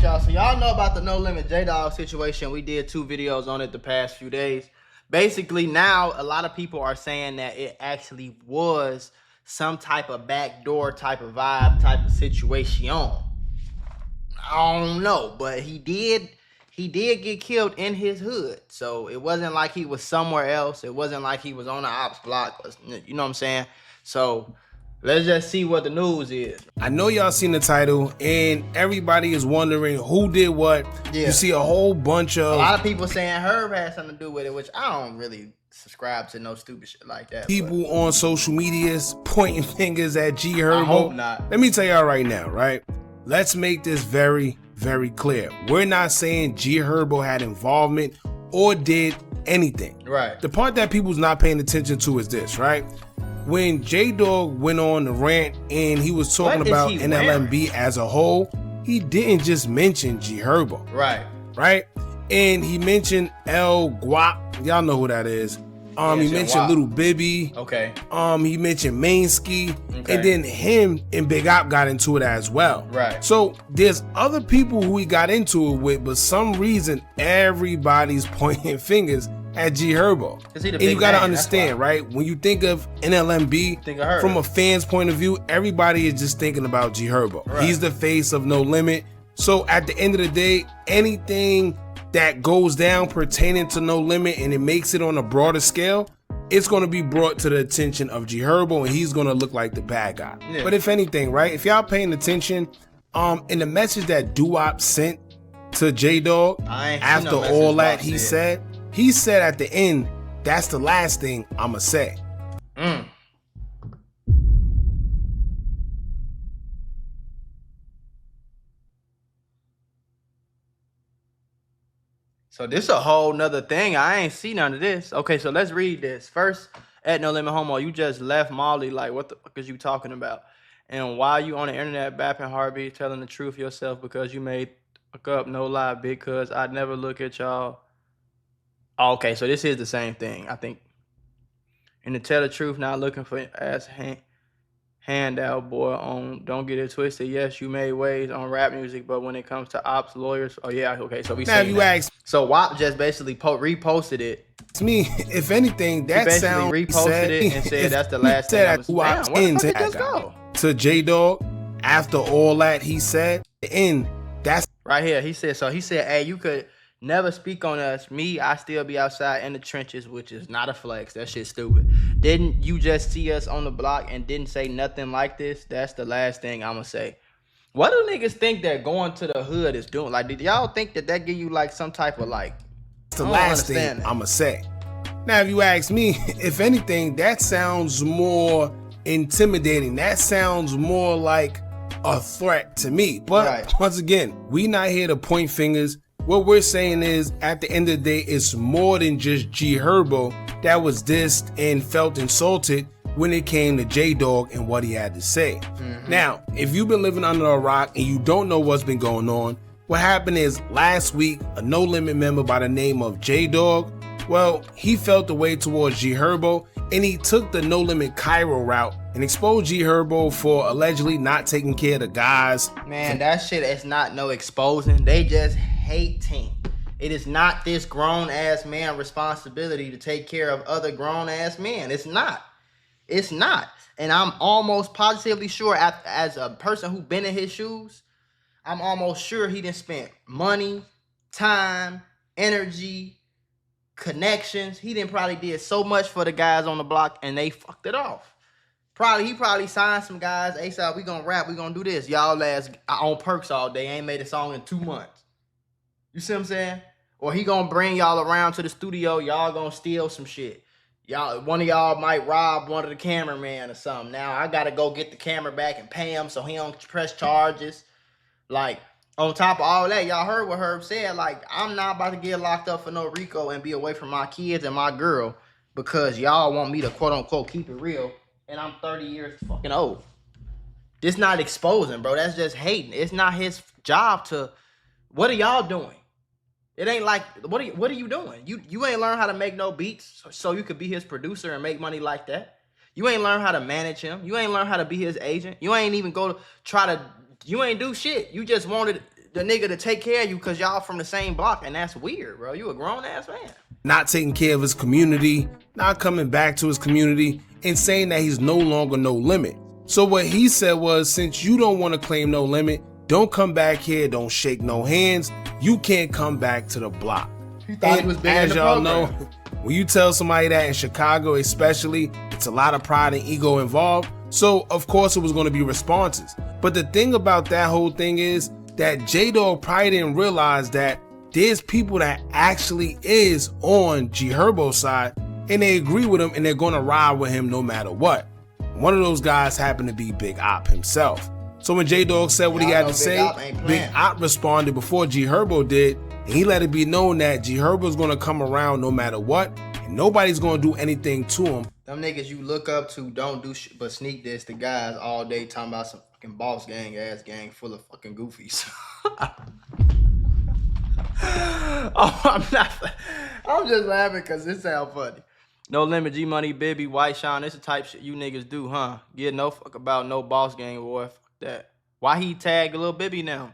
right, y'all. So y'all know about the No Limit J-Dog situation. We did 2 videos on it the past few days. Basically, now a lot of people are saying that it actually was some type of backdoor type of vibe, type of situation. I don't know, but he did get killed in his hood. So it wasn't like he was somewhere else. It wasn't like he was on the ops block. You know what I'm saying? So let's just see what the news is. I know y'all seen the title, and everybody is wondering who did what. Yeah. You see a whole bunch of... A lot of people saying Herb had something to do with it, which I don't really subscribe to no stupid shit like that. People on social medias pointing fingers at Herbo. I hope not. Let me tell y'all right now, right? Let's make this very, very clear. We're not saying Herbo had involvement or did anything. Right. The part that people's not paying attention to is this, right? When J-Dog went on the rant and he was talking about NLMB as a whole, he didn't just mention Herbo. Right. Right? And he mentioned El Guap. Y'all know who that is. He mentioned Little Bibby. Okay. He mentioned Mainski. Okay. And then him and Big Op got into it as well. Right. So there's other people who he got into it with, but some reason everybody's pointing fingers at Herbo. And you gotta understand, right? When you think of NLMB, from a fan's point of view, everybody is just thinking about Herbo. Right. He's the face of No Limit. So at the end of the day, anything that goes down pertaining to No Limit and it makes it on a broader scale, it's going to be brought to the attention of Herbo, and he's going to look like the bad guy. Yeah. But if anything, right, if y'all paying attention, in the message that Doo-Wop sent to J-Dog after all that he said at the end, that's the last thing I'ma say. So this a whole nother thing. I ain't see none of this. Okay, so let's read this. First, at No Limit Homo, you just left Molly. Like, what the fuck is you talking about? And why you on the internet bapping Harvey, telling the truth yourself because you made fuck up, no lie, because I'd never look at y'all. Okay, so this is the same thing, I think. And to tell the truth, not looking for ass handout, boy, on Don't Get It Twisted. Yes, you made waves on rap music, but when it comes to ops, lawyers, oh yeah, okay, so we now you asked. So WAP just basically reposted it. To me, if anything, that sounds reposted it and said that's the last thing. Damn, where the fuck did just go? To J-Dog, after all that he said, that's right here. He said, hey, you could never speak on us. Me, I still be outside in the trenches, which is not a flex. That shit's stupid. Didn't you just see us on the block and didn't say nothing like this? That's the last thing I'm gonna say. What do niggas think that going to the hood is doing? Like, did y'all think that give you like some type of like? That's the last thing I'ma say. Now, if you ask me, if anything, that sounds more intimidating. That sounds more like a threat to me. But once again, we not here to point fingers. What we're saying is, at the end of the day, it's more than just Herbo that was dissed and felt insulted when it came to J-Dog and what he had to say. Now, if you've been living under a rock and you don't know what's been going on, what happened is last week, a No Limit member by the name of J-Dog, well, he felt the way towards Herbo, and he took the No Limit Cairo route and exposed Herbo for allegedly not taking care of the guys. Man, that shit is not no exposing. They just hate him. It is not this grown-ass man responsibility to take care of other grown-ass men. It's not. It's not. And I'm almost positively sure, as a person who been in his shoes, I'm almost sure he done spent money, time, energy, connections. He didn't probably did so much for the guys on the block and they fucked it off. He probably signed some guys. ASAP, we gonna rap, we gonna do this. Y'all last on perks all day, ain't made a song in 2 months. You see what I'm saying? Or he gonna bring y'all around to the studio, y'all gonna steal some shit. One of y'all might rob one of the cameraman or something. Now I gotta go get the camera back and pay him so he don't press charges. Like, on top of all that, y'all heard what Herb said. Like, I'm not about to get locked up for no RICO and be away from my kids and my girl because y'all want me to quote unquote keep it real. And I'm 30 years fucking old. This not exposing, bro. That's just hating. It's not his job to. What are y'all doing? It ain't like, what are you doing? You ain't learn how to make no beats so you could be his producer and make money like that. You ain't learn how to manage him. You ain't learn how to be his agent. You ain't even go to try to, you ain't do shit. You just wanted the nigga to take care of you because y'all from the same block, and that's weird, bro. You a grown ass man. Not taking care of his community, not coming back to his community, and saying that he's no longer No Limit. So what he said was, since you don't want to claim No Limit, don't come back here, don't shake no hands, you can't come back to the block. He thought he was big in the program. Know, when you tell somebody that in Chicago especially, it's a lot of pride and ego involved. So of course it was going to be responses. But the thing about that whole thing is that J-Dog probably didn't realize that there's people that actually is on Herbo's side, and they agree with him and they're going to ride with him no matter what. One of those guys happened to be Big Op himself. So when J-Dog said what he had to say, Big Op responded before Herbo did, and he let it be known that Herbo's going to come around no matter what, and nobody's going to do anything to him. Them niggas you look up to don't do shit but sneak this to guys all day talking about some fucking boss gang ass gang full of fucking goofies. I'm just laughing because it sounds funny. No Limit, G Money, Bibby, White Sean, this the type shit you niggas do, huh? Get no fuck about no boss gang, boy. Fuck that. Why he tagged a little Bibby now?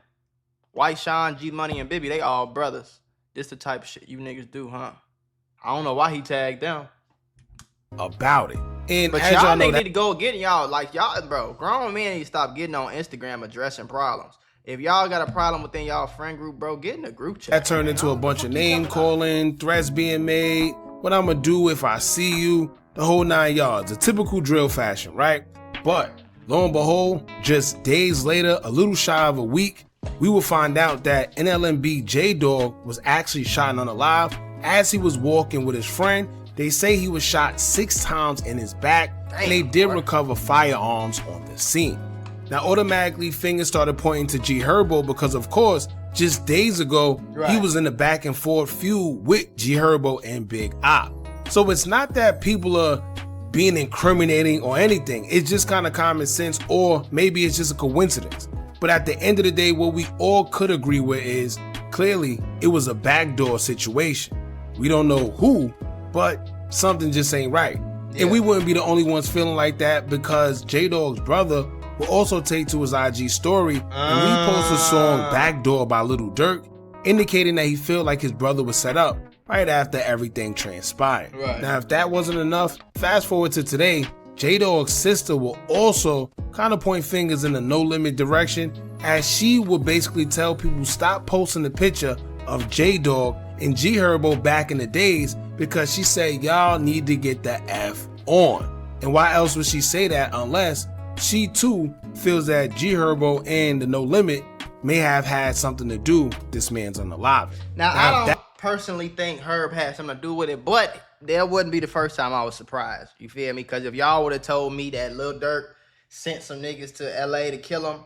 White Sean, G Money, and Bibby, they all brothers. This the type of shit you niggas do, huh? I don't know why he tagged them. About it. And but y'all niggas need to go get y'all, like y'all, bro, grown men need to stop getting on Instagram addressing problems. If y'all got a problem within y'all friend group, bro, get in a group chat. That turned into a bunch of name calling, threats being made, what I'ma do if I see you, the whole 9 yards, a typical drill fashion, right? But lo and behold, just days later, a little shy of a week, we will find out that NLMB J-Dog was actually shot unalive as he was walking with his friend. They say he was shot 6 times in his back, and they did recover firearms on the scene. Now, automatically, fingers started pointing to Herbo because, of course, just days ago, he was in the back and forth feud with Herbo and Big Op. So it's not that people are being incriminating or anything. It's just kind of common sense, or maybe it's just a coincidence. But at the end of the day, what we all could agree with is clearly it was a backdoor situation. We don't know who, but something just ain't right. Yeah. And we wouldn't be the only ones feeling like that, because J-Dog's brother will also take to his IG story and repost a song Backdoor by Lil Durk, indicating that he felt like his brother was set up right after everything transpired. Right. Now, if that wasn't enough, fast forward to today, J-Dog's sister will also kind of point fingers in the No Limit direction, as she will basically tell people stop posting the picture of J-Dog and Herbo back in the days, because she said y'all need to get the F on. And why else would she say that unless she too feels that Herbo and the No Limit may have had something to do with this man's unalive. Now I don't personally think Herb had something to do with it, but that wouldn't be the first time I was surprised. You feel me? Because if y'all would have told me that Lil Durk sent some niggas to LA to kill him,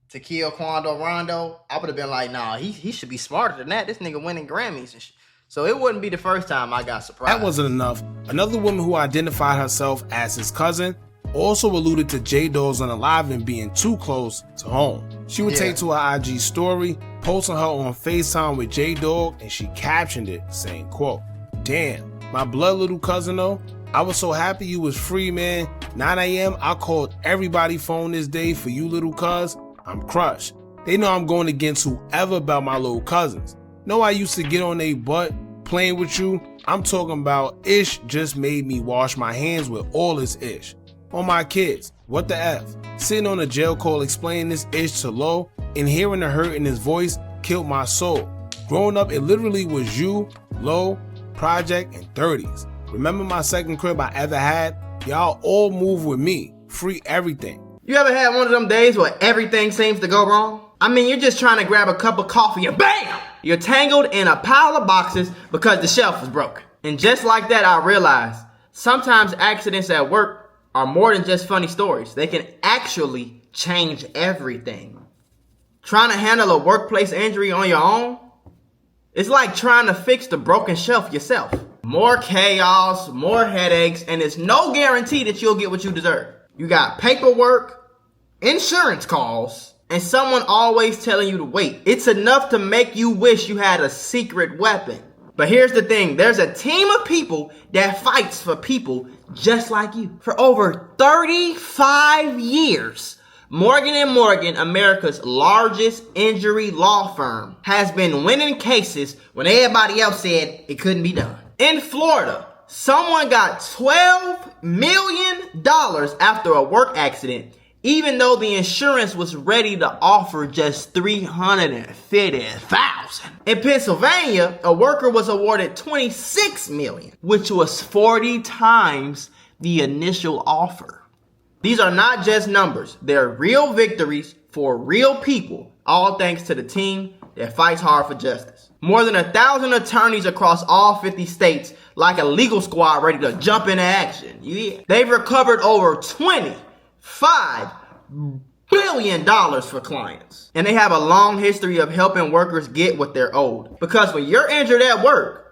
to kill Quando Rondo, I would have been like, nah, he should be smarter than that. This nigga winning Grammys and shit. So it wouldn't be the first time I got surprised. That wasn't enough. Another woman who identified herself as his cousin also alluded to J-Dog's unaliving being too close to home. She would take to her IG story, posting her on FaceTime with J-Dog, and she captioned it saying, quote, "Damn, my blood little cousin though, I was so happy you was free, man. 9 a.m. I called everybody phone this day for you little cuz. I'm crushed. They know I'm going against whoever about my little cousins. Know I used to get on their butt playing with you. I'm talking about Ish just made me wash my hands with all this Ish. On my kids, what the F? Sitting on a jail call explaining this Ish to Lo, and hearing the hurt in his voice killed my soul. Growing up, it literally was you, Lo, Project, and 30s. Remember my second crib I ever had? Y'all all move with me. Free everything." You ever had one of them days where everything seems to go wrong? I mean, you're just trying to grab a cup of coffee and BAM! You're tangled in a pile of boxes because the shelf is broken. And just like that, I realized sometimes accidents at work are more than just funny stories. They can actually change everything. Trying to handle a workplace injury on your own? It's like trying to fix the broken shelf yourself. More chaos, more headaches, and it's no guarantee that you'll get what you deserve. You got paperwork, insurance calls, and someone always telling you to wait. It's enough to make you wish you had a secret weapon. But here's the thing. There's a team of people that fights for people just like you. For over 35 years, Morgan & Morgan, America's largest injury law firm, has been winning cases when everybody else said it couldn't be done. In Florida, someone got $12 million after a work accident, even though the insurance was ready to offer just $350,000. In Pennsylvania, a worker was awarded $26 million, which was 40 times the initial offer. These are not just numbers. They're real victories for real people, all thanks to the team that fights hard for justice. More than 1,000 attorneys across all 50 states, like a legal squad ready to jump into action. Yeah. They've recovered over $25 billion for clients. And they have a long history of helping workers get what they're owed. Because when you're injured at work,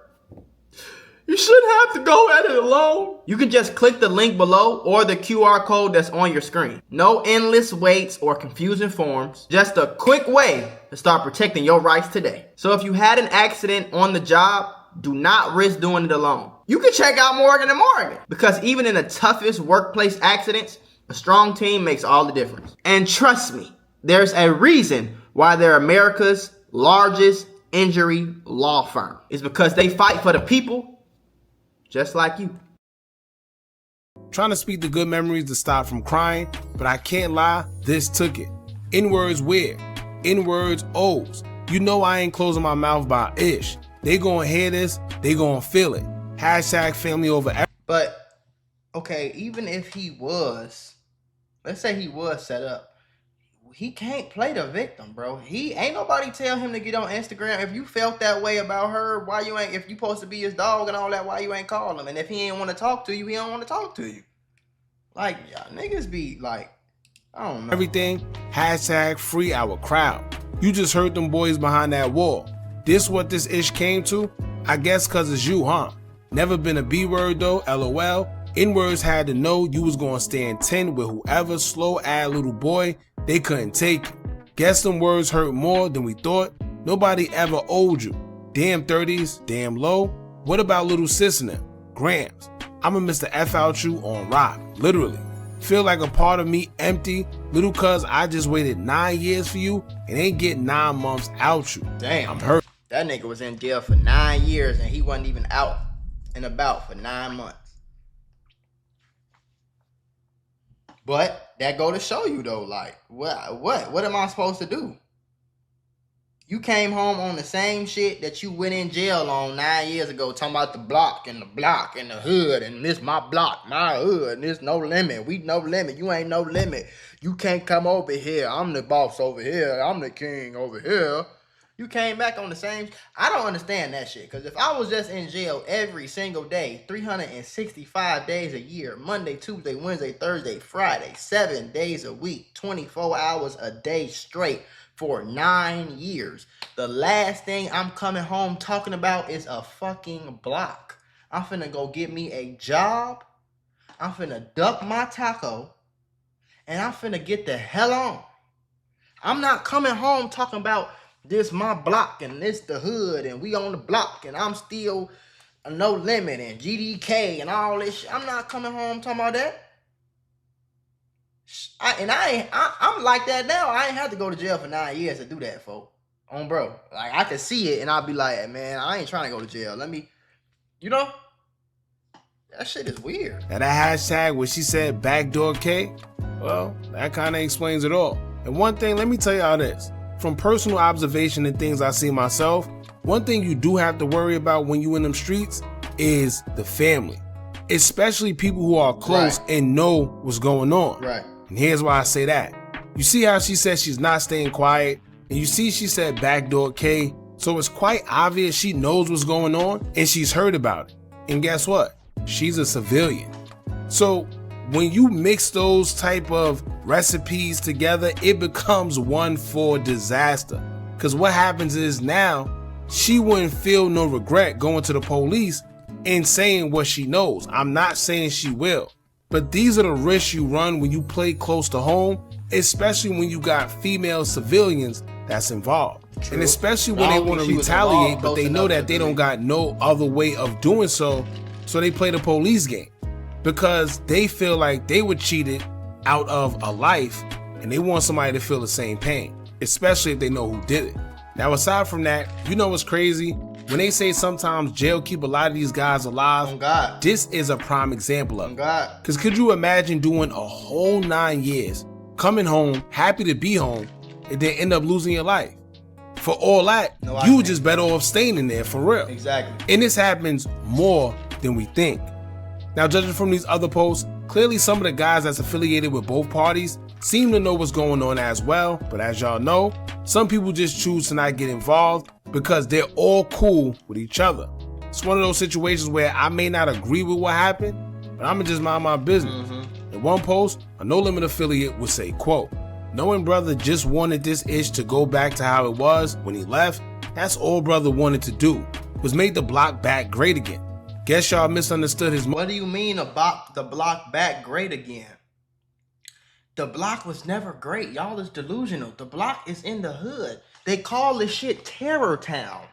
you shouldn't have to go at it alone. You can just click the link below or the QR code that's on your screen. No endless waits or confusing forms. Just a quick way to start protecting your rights today. So if you had an accident on the job, do not risk doing it alone. You can check out Morgan & Morgan, because even in the toughest workplace accidents, a strong team makes all the difference. And trust me, there's a reason why they're America's largest injury law firm. It's because they fight for the people just like you. Trying to speak the good memories to stop from crying, but I can't lie, this took it. N-words weird. N-words O's. You know I ain't closing my mouth about ish. They gonna hear this, they gonna feel it. Hashtag family over everything. But, okay, even if he was, let's say he was set up, he can't play the victim, bro. Ain't nobody tell him to get on Instagram. If you felt that way about her, why you ain't, if you supposed to be his dog and all that, why you ain't call him? And if he ain't want to talk to you, he don't want to talk to you. Like, y'all niggas be like, I don't know. Everything, hashtag free our crowd. You just heard them boys behind that wall. This what this ish came to? I guess cause it's you, huh? Never been a B-word though, LOL. N-words had to know you was gonna stand 10 with whoever slow-ass little boy they couldn't take it. Guess them words hurt more than we thought. Nobody ever owed you. Damn 30s, damn low. What about little sis in them? Grams. I'ma Mr. F out you on rock, literally. Feel like a part of me empty, little cuz I just waited 9 years for you and ain't getting 9 months out you. Damn. I'm hurt. That nigga was in jail for 9 years and he wasn't even out and about for 9 months. But that go to show you though, like, what am I supposed to do? You came home on the same shit that you went in jail on 9 years ago, talking about the block and the hood, and this my block, my hood, and this no limit. We no limit. You ain't no limit. You can't come over here. I'm the boss over here. I'm the king over here. You came back on the same. I don't understand that shit. Because if I was just in jail every single day, 365 days a year, Monday, Tuesday, Wednesday, Thursday, Friday, 7 days a week, 24 hours a day straight for 9 years, the last thing I'm coming home talking about is a fucking block. I'm finna go get me a job. I'm finna duck my taco. And I'm finna get the hell on. I'm not coming home talking about this my block and this the hood and we on the block and I'm still no limit and GDK and all this shit. I'm not coming home talking about that. I'm like that now. I ain't have to go to jail for 9 years to do that, folks. On bro. Like I can see it and I'll be like, hey, man, I ain't trying to go to jail. Let me, you know? That shit is weird. Now that hashtag where she said backdoor K, well, that kind of explains it all. And one thing, let me tell y'all this. From personal observation and things I see myself, one thing you do have to worry about when you in them streets is the family. Especially people who are close and know what's going on. Right. And here's why I say that. You see how she said she's not staying quiet? And you see she said backdoor K, so it's quite obvious she knows what's going on and she's heard about it. And guess what? She's a civilian. So when you mix those type of recipes together, it becomes one for disaster. Because what happens is now, she wouldn't feel no regret going to the police and saying what she knows. I'm not saying she will. But these are the risks you run when you play close to home, especially when you got female civilians that's involved. True. And especially when they want to retaliate, but they know that they don't got no other way of doing so, so they play the police game. Because they feel like they were cheated out of a life and they want somebody to feel the same pain, especially if they know who did it. Now, aside from that, you know what's crazy? When they say sometimes jail keep a lot of these guys alive, Oh God. this is a prime example of Oh it. God. Because could you imagine doing a whole 9 years, coming home, happy to be home, and then end up losing your life? For all that, No, you were just better off staying in there for real. Exactly. And this happens more than we think. Now, judging from these other posts, clearly some of the guys that's affiliated with both parties seem to know what's going on as well, but as y'all know, some people just choose to not get involved because they're all cool with each other. It's one of those situations where I may not agree with what happened, but I'ma just mind my business. In one post, a No Limit affiliate would say, quote, "Knowing brother just wanted this ish to go back to how it was when he left, that's all brother wanted to do, was make the block back great again. Guess y'all misunderstood his..." What do you mean about the block back great again? The block was never great. Y'all is delusional. The block is in the hood. They call this shit Terror Town.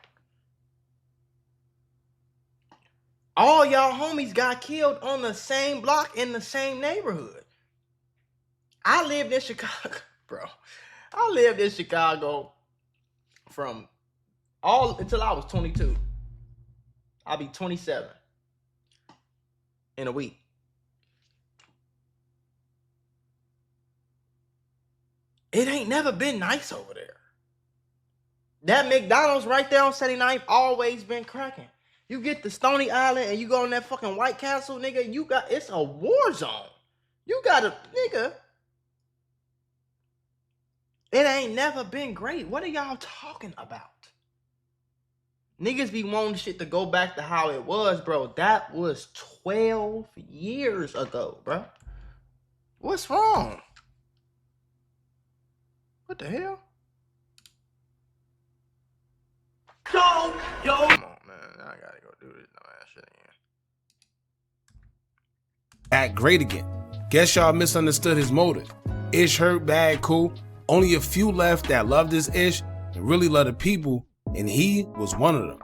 All y'all homies got killed on the same block in the same neighborhood. I lived in Chicago, bro. I lived in Chicago from until I was 22. I'll be 27 in a week. It ain't never been nice over there. That McDonald's right there on 79th always been cracking. You get to Stony Island and you go in that fucking White Castle, nigga, it's a war zone. You gotta, nigga. It ain't never been great. What are y'all talking about? Niggas be wanting shit to go back to how it was, bro. That was 12 years ago, bro. What's wrong? What the hell? Come on, man. I gotta go do this dumbass shit again. Act great again. Guess y'all misunderstood his motive. Ish hurt bad, cool. Only a few left that loved this ish and really love the people, and he was one of them.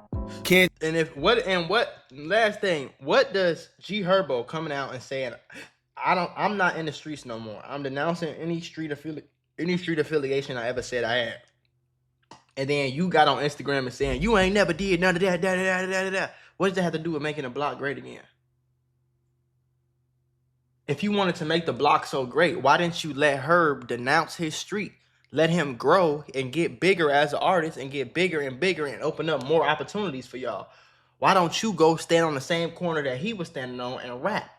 Last thing, what does Herbo coming out and saying, I'm not in the streets no more. I'm denouncing any street affiliation I ever said I had. And then you got on Instagram and saying, you ain't never did none of that, What does that have to do with making the block great again? If you wanted to make the block so great, why didn't you let Herb denounce his street? Let him grow and get bigger as an artist and get bigger and bigger and open up more opportunities for y'all. Why don't you go stand on the same corner that he was standing on and rap?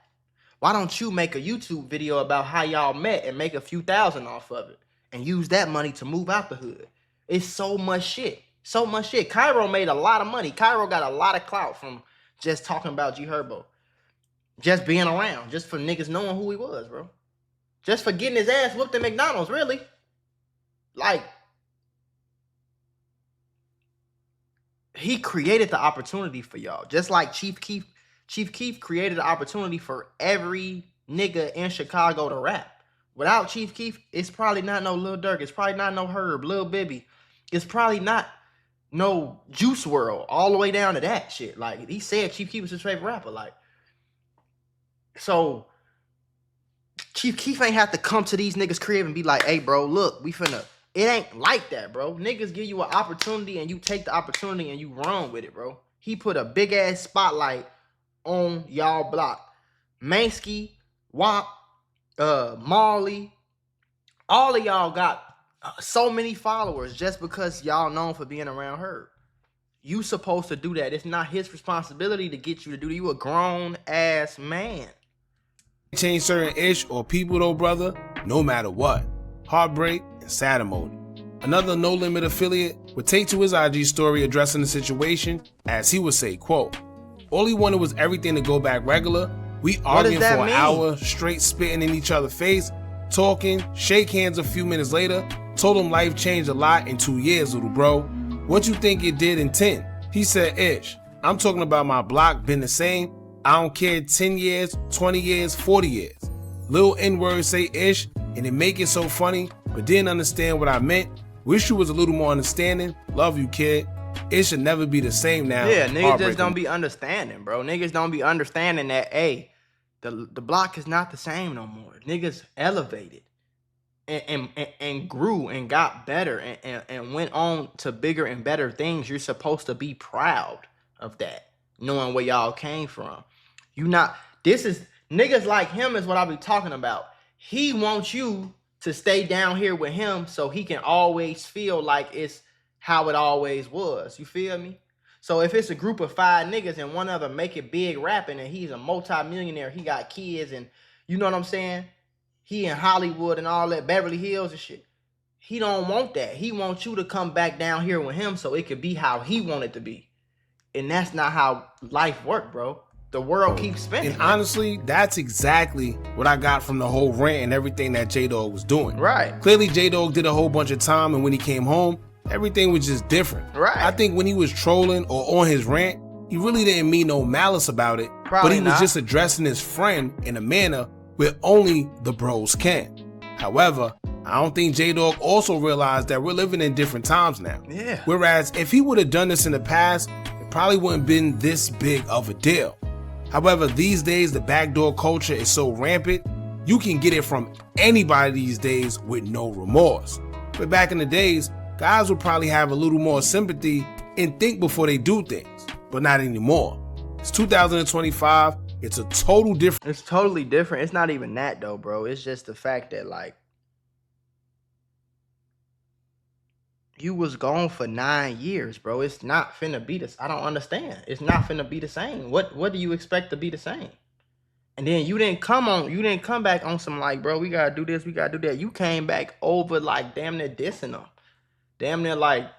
Why don't you make a YouTube video about how y'all met and make a few thousand off of it and use that money to move out the hood? It's so much shit. So much shit. Cairo made a lot of money. Cairo got a lot of clout from just talking about Herbo. Just being around. Just for niggas knowing who he was, bro. Just for getting his ass whooped at McDonald's, really. Like, he created the opportunity for y'all. Just like Chief Keef created the opportunity for every nigga in Chicago to rap. Without Chief Keef, it's probably not no Lil Durk. It's probably not no Herb, Lil Bibby. It's probably not no Juice WRLD all the way down to that shit. Like, he said Chief Keef was his favorite rapper. Like, so Chief Keef ain't have to come to these niggas' crib and be like, hey, bro, look, we finna. It ain't like that, bro. Niggas give you an opportunity and you take the opportunity and you run with it, bro. He put a big ass spotlight on y'all block. Mansky, WAP, Marley, all of y'all got so many followers just because y'all known for being around her. You supposed to do that. It's not his responsibility to get you to do that. You a grown ass man. Change certain ish or people though, brother, no matter what. Heartbreak and sad emoji. Another No Limit affiliate would take to his IG story addressing the situation as he would say, quote, all he wanted was everything to go back regular. We arguing for an hour, straight spitting in each other's face, talking, shake hands a few minutes later, told him life changed a lot in 2 years, little bro. What you think it did in 10? He said, ish, I'm talking about my block been the same. I don't care 10 years, 20 years, 40 years. Little N-words say ish, and it make it so funny, but didn't understand what I meant. Wish you was a little more understanding. Love you, kid. It should never be the same now. Yeah, niggas just don't be understanding, bro. Niggas don't be understanding that, hey, the block is not the same no more. Niggas elevated. and grew and got better and went on to bigger and better things, you're supposed to be proud of that, knowing where y'all came from. You not, this is, niggas like him is what I be talking about. He wants you to stay down here with him so he can always feel like it's how it always was. You feel me? So if it's a group of 5 niggas and one of them make it big rapping and he's a multi-millionaire, he got kids and you know what I'm saying? He in Hollywood and all that, Beverly Hills and shit. He don't want that. He wants you to come back down here with him so it could be how he want it to be. And that's not how life works, bro. The world keeps spinning. And honestly, that's exactly what I got from the whole rant and everything that J-Dog was doing. Right. Clearly, J-Dog did a whole bunch of time, and when he came home, everything was just different. Right. I think when he was trolling or on his rant, he really didn't mean no malice about it. Probably but he was not. just addressing his friend in a manner where only the bros can. However, I don't think J-Dog also realized that we're living in different times now. Yeah. Whereas if he would have done this in the past, it probably wouldn't have been this big of a deal. However, these days, the backdoor culture is so rampant, you can get it from anybody these days with no remorse. But back in the days, guys would probably have a little more sympathy and think before they do things, but not anymore. It's 2025. It's a total different. It's totally different. It's not even that though, bro. It's just the fact that like you was gone for 9 years, bro. It's not finna be this. I don't understand. It's not finna be the same. What do you expect to be the same? And then you didn't come back on some like, bro, we gotta do this, we gotta do that. You came back over like damn near dissing them. Damn near like,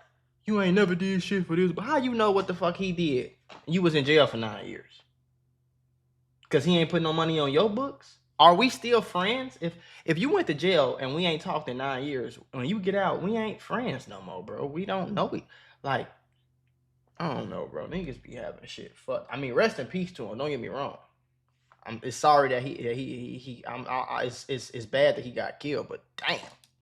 you ain't never did shit for this. But how you know what the fuck he did? You was in jail for 9 years. Cause he ain't put no money on your books? Are we still friends? If you went to jail and we ain't talked in 9 years, when you get out, we ain't friends no more, bro. We don't know it. Like, I don't know, bro. Niggas be having shit. Fuck. I mean, rest in peace to him. Don't get me wrong. It's sorry that it's bad that he got killed, but damn.